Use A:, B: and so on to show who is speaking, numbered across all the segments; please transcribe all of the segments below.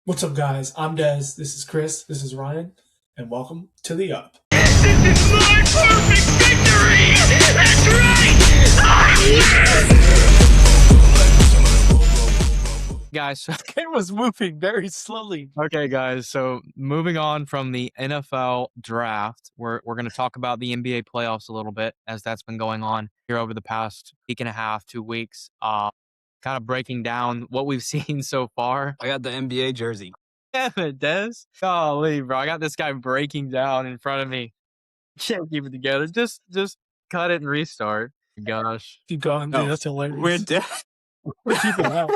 A: What's up, guys? I'm Des. This is Chris. This is Ryan, and welcome to the Up.
B: This is my perfect victory! That's right! I win!
C: Guys,
D: It was moving very slowly.
C: okay, guys. So moving on from the NFL draft, we're going to talk about the NBA playoffs a little bit as that's been going on here over the past week and a half, 2 weeks. Kind of breaking down what we've seen so far.
D: I got the NBA jersey.
C: Damn it, Des. Golly, bro. I got this guy breaking down in front of me. Can't keep it together. Just cut it and restart. Gosh.
A: Keep going, dude. That's hilarious.
D: We're
A: keeping it out.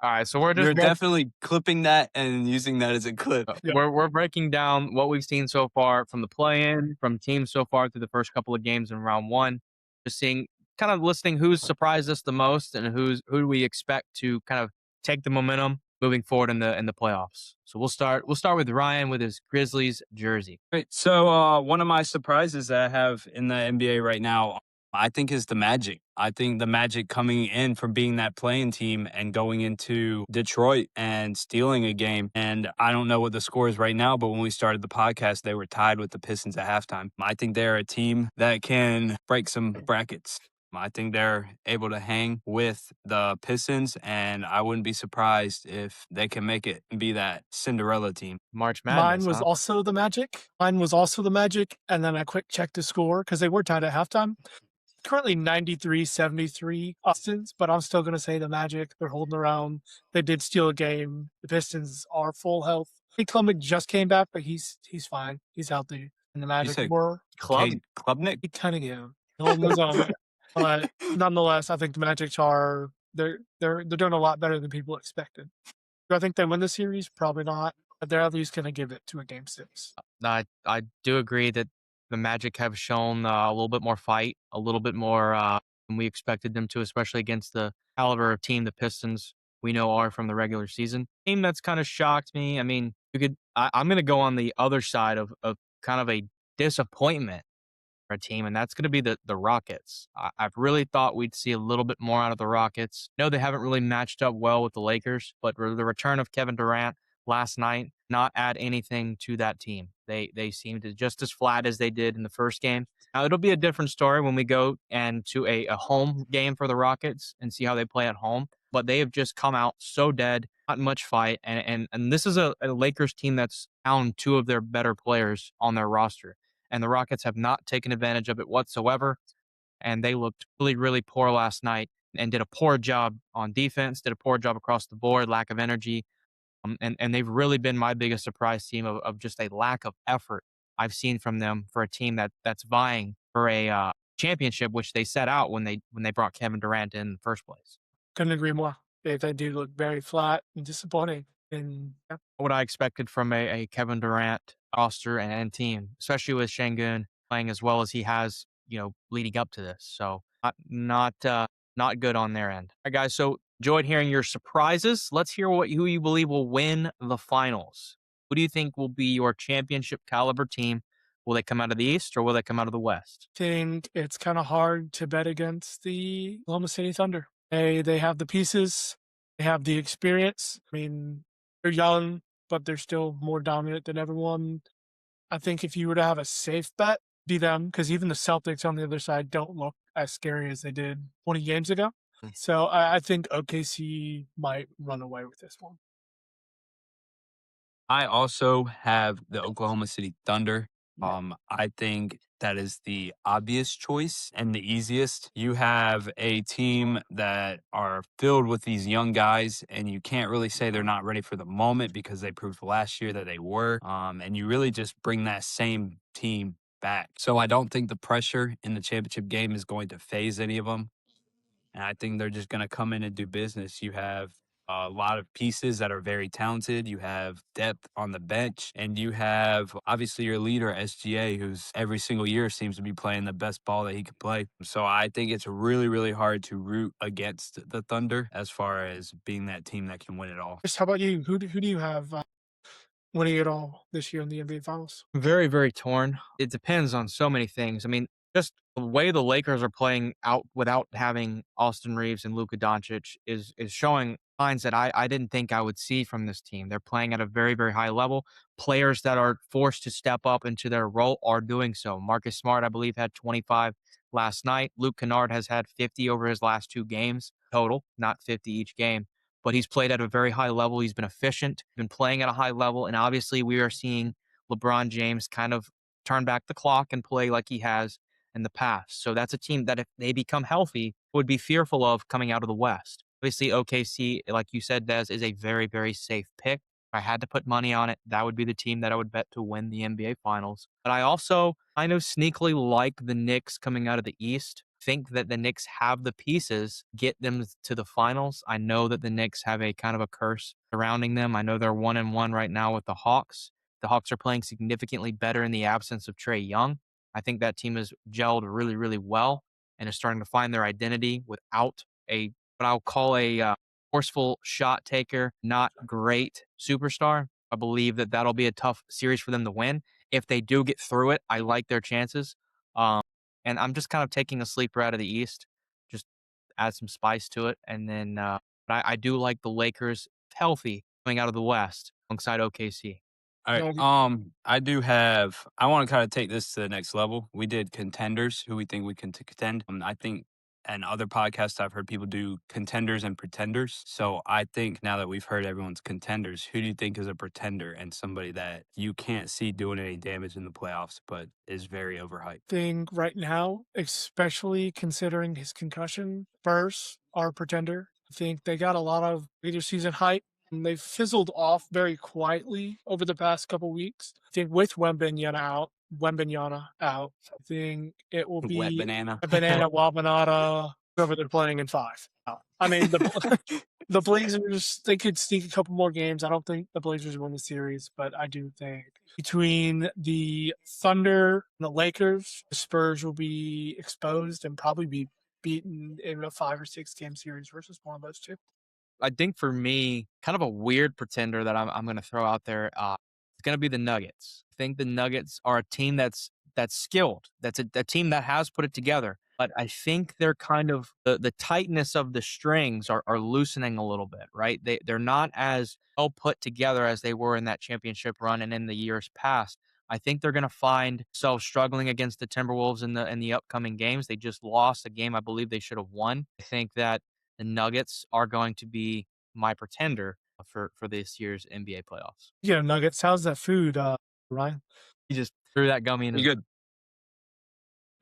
C: All right, so we're
D: definitely clipping that and using that as a clip.
C: We're breaking down what we've seen so far from the play-in, from teams so far through the first couple of games in round one. Just seeing, kind of listing who's surprised us the most and who do we expect to kind of take the momentum moving forward in the playoffs. So we'll start with Ryan with his Grizzlies jersey.
D: Right. So one of my surprises that I have in the NBA right now, I think, is the Magic. I think the Magic coming in from being that playing team and going into Detroit and stealing a game. And I don't know what the score is right now, but when we started the podcast, they were tied with the Pistons at halftime. I think they're a team that can break some brackets. I think they're able to hang with the Pistons, and I wouldn't be surprised if they can make it and be that Cinderella team.
C: March Madness.
A: Mine was also the Magic. And then I quick checked the score because they were tied at halftime. Currently 93-73 Pistons, but I'm still going to say the Magic. They're holding around. They did steal a game. The Pistons are full health. I think Klubnik just came back, but he's fine. He's healthy. And the Magic were
D: Klubnik?
A: He kind of, yeah. Holding his own. But nonetheless, I think the Magic are they're doing a lot better than people expected. Do I think they win the series? Probably not. But they're at least going to give it to a game 6.
C: I do agree that the Magic have shown a little bit more fight, a little bit more than we expected them to, especially against the caliber of team the Pistons we know are from the regular season. Team that's kind of shocked me. I mean, I'm going to go on the other side of kind of a disappointment for a team, and that's going to be the Rockets. I've really thought we'd see a little bit more out of the Rockets. No, they haven't really matched up well with the Lakers, but the return of Kevin Durant last night not add anything to that team. They seemed just as flat as they did in the first game. Now, it'll be a different story when we go and to a home game for the Rockets and see how they play at home. But they have just come out so dead, not much fight. And this is a Lakers team that's down 2 of their better players on their roster. And the Rockets have not taken advantage of it whatsoever. And they looked really, really poor last night and did a poor job on defense, did a poor job across the board, lack of energy. And they've really been my biggest surprise team of just a lack of effort I've seen from them for a team that's vying for a championship, which they set out when they brought Kevin Durant in the first place.
A: Couldn't agree more. They do look very flat and disappointing. And yeah.
C: What I expected from a Kevin Durant roster and team, especially with Şengün playing as well as he has, leading up to this. So not good on their end. All right, guys. So enjoyed hearing your surprises. Let's hear who you believe will win the finals. Who do you think will be your championship caliber team? Will they come out of the East or will they come out of the West?
A: I think it's kind of hard to bet against the Oklahoma City Thunder. They have the pieces. They have the experience. I mean, they're young, but they're still more dominant than everyone. I think if you were to have a safe bet, be them, because even the Celtics on the other side don't look as scary as they did 20 games ago. So I think OKC might run away with this one.
D: I also have the Oklahoma City Thunder. I think that is the obvious choice and the easiest. You have a team that are filled with these young guys, and you can't really say they're not ready for the moment because they proved last year that they were. And you really just bring that same team back. So I don't think the pressure in the championship game is going to phase any of them. And I think they're just going to come in and do business. You have a lot of pieces that are very talented. You have depth on the bench, and you have obviously your leader, SGA, who's every single year seems to be playing the best ball that he can play. So I think it's really, really hard to root against the Thunder as far as being that team that can win it all.
A: Chris, how about you? Who do you have winning it all this year in the NBA Finals?
C: Very, very torn. It depends on so many things. I mean, just the way the Lakers are playing out without having Austin Reeves and Luka Doncic is showing signs that I didn't think I would see from this team. They're playing at a very, very high level. Players that are forced to step up into their role are doing so. Marcus Smart, I believe, had 25 last night. Luke Kennard has had 50 over his last 2 games total, not 50 each game. But he's played at a very high level. He's been efficient, been playing at a high level. And obviously, we are seeing LeBron James kind of turn back the clock and play like he has in the past. So that's a team that, if they become healthy, would be fearful of coming out of the West. Obviously, OKC, like you said, Des, is a very, very safe pick. If I had to put money on it, that would be the team that I would bet to win the NBA Finals. But I also kind of sneakily like the Knicks coming out of the East. Think that the Knicks have the pieces, get them to the finals. I know that the Knicks have a kind of a curse surrounding them. I know they're 1-1 right now with the Hawks. The Hawks are playing significantly better in the absence of Trae Young. I think that team has gelled really, really well and is starting to find their identity without a what I'll call a forceful shot taker, not great superstar. I believe that that'll be a tough series for them to win. If they do get through it, I like their chances. Um, and I'm just kind of taking a sleeper out of the East, just add some spice to it. And then but I do like the Lakers healthy coming out of the West alongside OKC.
D: All right.
A: No,
D: I want to kind of take this to the next level. We did contenders, who we think we can contend. I think and other podcasts I've heard people do contenders and pretenders. So I think now that we've heard everyone's contenders, who do you think is a pretender and somebody that you can't see doing any damage in the playoffs, but is very overhyped?
A: thing right now, especially considering his concussion, Spurs are a pretender. I think they got a lot of either season hype and they've fizzled off very quietly over the past couple weeks. I think with Wembenyama out, I think it will
D: Wet
A: be
D: banana.
A: a banana Wabanata, whoever they're playing in 5. I mean, the Blazers, they could sneak a couple more games. I don't think the Blazers win the series, but I do think between the Thunder and the Lakers, the Spurs will be exposed and probably be beaten in a 5 or 6 game series versus one of those two.
C: I think for me, kind of a weird pretender that I'm going to throw out there, it's going to be the Nuggets. I think the Nuggets are a team that's skilled. That's a team that has put it together. But I think they're kind of the tightness of the strings are loosening a little bit, right? They're not as well put together as they were in that championship run and in the years past. I think they're going to find themselves struggling against the Timberwolves in the upcoming games. They just lost a game I believe they should have won. I think that the Nuggets are going to be my pretender for this year's NBA playoffs.
A: Yeah, Nuggets. How's that food, Ryan?
C: He just threw that gummy in
D: You
C: his
D: good?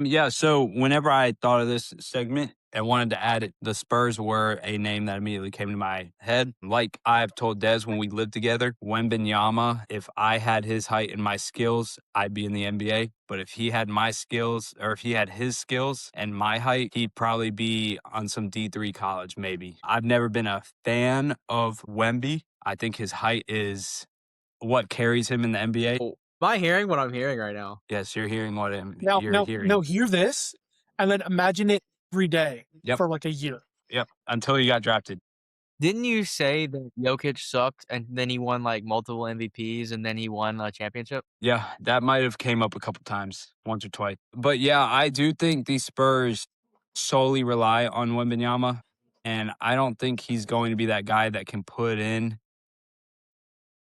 D: Yeah, so whenever I thought of this segment and wanted to add it, the Spurs were a name that immediately came to my head. Like I've told Des when we lived together, Wembenyama, if I had his height and my skills, I'd be in the NBA. But if he had my skills or if he had his skills and my height, he'd probably be on some D3 college, maybe. I've never been a fan of Wemby. I think his height is what carries him in the NBA.
C: Am I hearing what I'm hearing right now?
D: Yes, you're hearing what you're
A: Now,
D: hearing.
A: no, hear this, and then imagine it every day
D: Yep.
A: for like a year.
D: Yep, until he got drafted.
C: Didn't you say that Jokic sucked and then he won like multiple MVPs and then he won a championship?
D: Yeah, that might have came up a couple times, once or twice. But yeah, I do think the Spurs solely rely on Wembanyama, and I don't think he's going to be that guy that can put in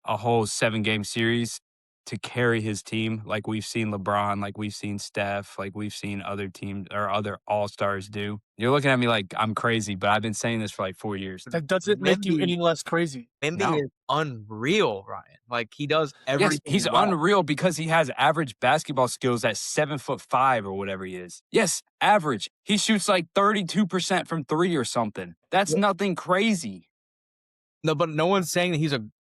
D: a whole 7-game series to carry his team like we've seen LeBron, like we've seen Steph, like we've seen other teams or other all-stars do. You're looking at me like I'm crazy, but I've been saying this for like 4 years.
A: That doesn't make you
C: Wemby-
A: any less crazy.
C: Wemby
D: No.
C: is unreal, Ryan. Like he does
D: Yes,
C: everything.
D: he's
C: well.
D: unreal because he has average basketball skills at 7'5" or whatever he is. Yes, average. He shoots like 32% from 3 or something. That's
A: Yeah.
D: nothing crazy.
C: No, but no one's saying that he's an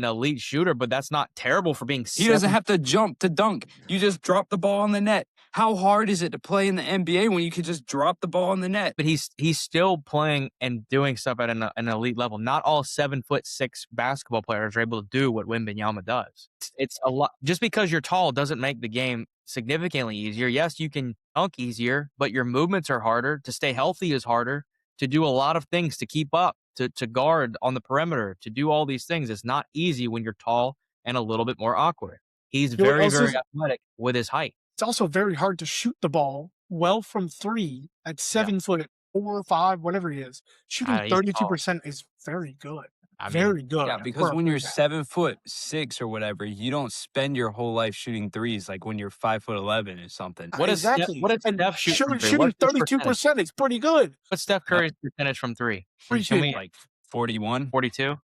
C: elite shooter, but that's not terrible for being.
D: He doesn't have to jump to dunk. You just drop the ball on the net. How hard is it to play in the NBA when you could just drop the ball on the net?
C: But he's still playing and doing stuff at an elite level. Not all 7'6" basketball players are able to do what Wembanyama does. It's a lot. Just because you're tall doesn't make the game significantly easier. Yes, you can dunk easier, but your movements are harder. To stay healthy is harder. To do a lot of things, to keep up, to guard on the perimeter, to do all these things. It's not easy when you're tall and a little bit more awkward. He's
A: You know what
C: very,
A: else
C: very
A: is-
C: athletic with his height.
A: It's also very hard to shoot the ball well from 3 at 7'4". 4 or 5, whatever he is. Shooting
C: He's tall.
A: 32% is very good.
C: I mean,
A: Very good.
D: Yeah, because
A: for a
D: when you're
A: point guard.
D: 7'6" or whatever, you don't spend your whole life shooting threes like when you're 5'11" or something.
C: What is Steph,
A: exactly.
C: what does
A: And
C: Steph shoot from three?
A: shooting
C: What's his percentage?
A: 32% is pretty good.
C: What's Steph Curry's percentage from three? Can
A: 42.
C: we
D: Like 41.
C: 42?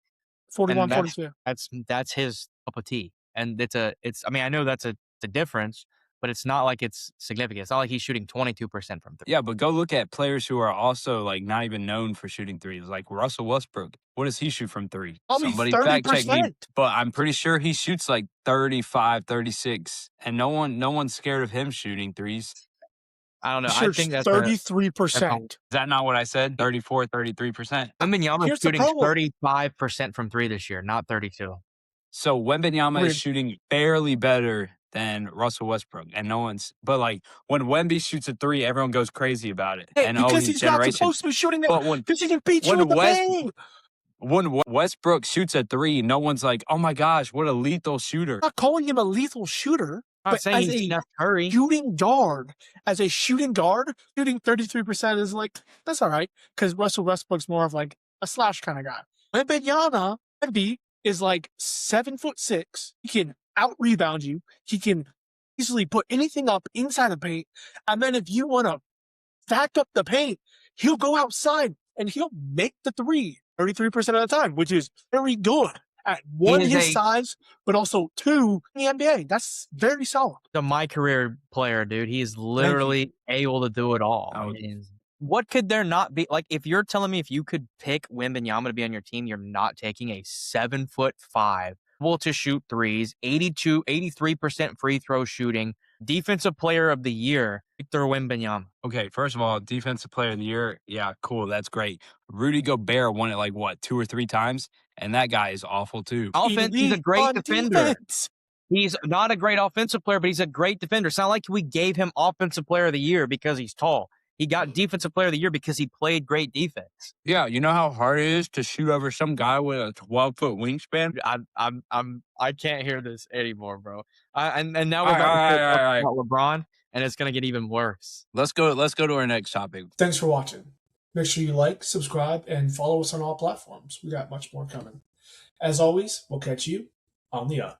A: 41,
C: And
A: 42.
C: that's his cup of tea. And it's I mean, I know that's a difference, but it's not like it's significant. It's not like he's shooting 22% from three.
D: Yeah, but go look at players who are also like not even known for shooting threes, like Russell Westbrook. What does he shoot from three?
A: Probably
D: Somebody fact check me,
A: 30%.
D: but I'm pretty sure he shoots like 35, 36, and no one's scared of him shooting threes.
C: I don't know.
A: Sure,
C: I think that's
A: 33%.
D: Is that not what I said? 34, 33%.
C: Wembanyama's
A: Here's the
C: shooting
A: problem.
C: 35% from three this year, not 32.
D: So Wembanyama is
A: Agreed.
D: shooting barely better than Russell Westbrook, and no one's. But like when Wemby shoots a three, everyone goes crazy about it.
A: Hey,
D: And
A: because
D: he's
A: he's not
D: generation.
A: supposed to be shooting
D: But
A: it.
D: when
A: Because he can beat you
D: when
A: in the
D: West-
A: paint.
D: when Westbrook shoots a three, no one's like, "Oh my gosh, what a lethal shooter!"
A: I'm not calling him a lethal shooter.
C: I'm not
A: But
C: saying
A: as
C: he's
A: a
C: Steph Curry.
A: shooting guard, shooting 33% is like, that's all right. Because Russell Westbrook's more of like a slash kind of guy. Wemby is like 7'6". He can out rebound you. He can easily put anything up inside the paint. And then if you want to back up the paint, he'll go outside and he'll make the three 33% of the time, which is very good at one, his size, but also two, in the NBA. That's very solid.
C: The my career player, dude. He's literally able to do it all. I mean, what could there not be? Like, if you're telling me if you could pick Wembanyama to be on your team, you're not taking a 7'5", able to shoot threes, 83% free throw shooting, defensive player of the year, Victor Wembanyama.
D: Okay, first of all, defensive player of the year, yeah, cool, that's great. Rudy Gobert won it like what, 2 or 3 times, and that guy is awful too.
C: Offense, he's a
A: Elite
C: great
A: on
C: defender.
A: defense.
C: He's not a great offensive player, but he's a great defender. It's not like we gave him offensive player of the year because he's tall. He got defensive player of the year because he played great defense.
D: Yeah, you know how hard it is to shoot over some guy with a 12-foot wingspan?
C: I can't hear this anymore, bro. And now we're
D: All
C: about to
D: right,
C: talk
D: all right.
C: about LeBron, and it's gonna get even worse.
D: Let's go to our next topic.
A: Thanks for watching. Make sure you like, subscribe, and follow us on all platforms. We got much more coming. As always, we'll catch you on the up.